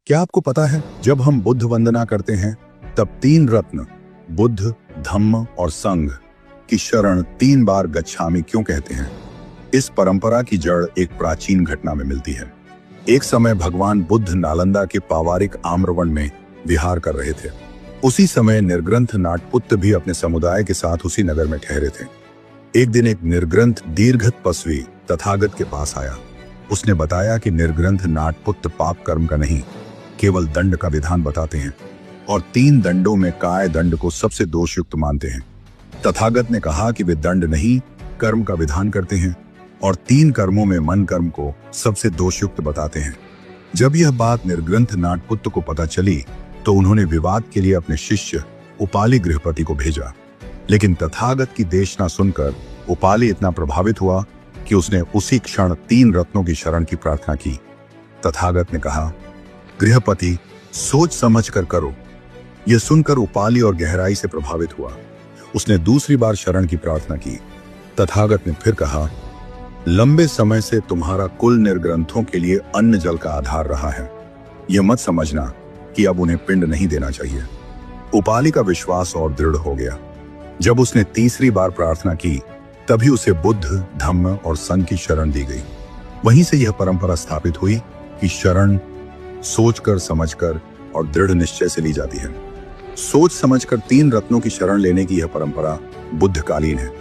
क्या आपको पता है, जब हम बुद्ध वंदना करते हैं तब तीन रत्न बुद्ध, धम्म और संघ की शरण 3 बार गच्छामि क्यों कहते हैं? इस परंपरा की जड़ एक प्राचीन घटना में मिलती है। एक समय भगवान बुद्ध नालंदा के पावारिक आम्रवन में विहार कर रहे थे। उसी समय निर्ग्रंथ नाटपुत्र भी अपने समुदाय के साथ उसी नगर में ठहरे थे। एक दिन एक निर्ग्रंथ दीर्घतपस्वी तथागत के पास आया। उसने बताया कि निर्ग्रंथ नाटपुत्र पाप कर्म का नहीं, केवल दंड का विधान बताते हैं और 3 दंडों में काय दंड को सबसे दोषयुक्त मानते हैं। तथागत ने कहा कि वे दंड नहीं, कर्म का विधान करते हैं और 3 कर्मों में मन कर्म को सबसे दोषयुक्त बताते हैं। जब यह बात निर्ग्रंथ नाटपुत्र को पता चली तो उन्होंने विवाद के लिए अपने शिष्य उपाली गृहपति को भेजा। लेकिन तथागत की देशना सुनकर उपाली इतना प्रभावित हुआ कि उसने उसी क्षण 3 रत्नों की शरण की प्रार्थना की। तथागत ने कहा, गृहपति, सोच समझ कर करो। यह सुनकर उपाली और गहराई से प्रभावित हुआ। उसने दूसरी बार शरण की प्रार्थना की। तथागत ने फिर कहा, लंबे समय से तुम्हारा कुल निर्ग्रंथों के लिए अन्न जल का आधार रहा है। यह मत समझना कि अब उन्हें पिंड नहीं देना चाहिए। उपाली का विश्वास और दृढ़ हो गया। जब उसने तीसरी बार प्रार्थना की तभी उसे बुद्ध, धम्म और संघ की शरण दी गई। वहीं से यह परंपरा स्थापित हुई कि शरण सोचकर, समझकर और दृढ़ निश्चय से ली जाती है। सोच समझकर 3 रत्नों की शरण लेने की यह परंपरा बुद्धकालीन है।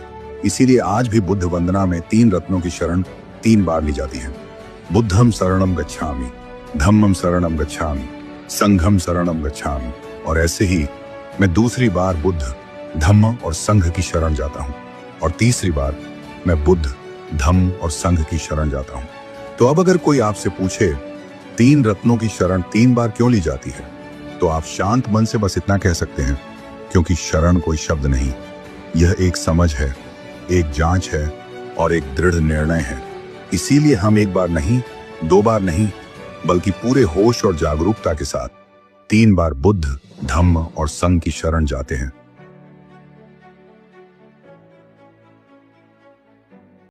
इसीलिए आज भी बुद्ध वंदना में 3 रत्नों की शरण 3 बार ली जाती है। बुद्धम शरणम गच्छामि, धम्मम शरणम गच्छामि, संघम शरणम गच्छामि। और ऐसे ही मैं दूसरी बार बुद्ध, धम्म और संघ की शरण जाता हूँ और तीसरी बार मैं बुद्ध, धम्म और संघ की शरण जाता हूँ। तो अब अगर कोई आपसे पूछे 3 रत्नों की शरण 3 बार क्यों ली जाती है, तो आप शांत मन से बस इतना कह सकते हैं, क्योंकि शरण कोई शब्द नहीं, यह एक समझ है, एक जांच है और एक दृढ़ निर्णय है। इसीलिए हम 1 बार नहीं, 2 बार नहीं, बल्कि पूरे होश और जागरूकता के साथ 3 बार बुद्ध, धम्म और संघ की शरण जाते हैं।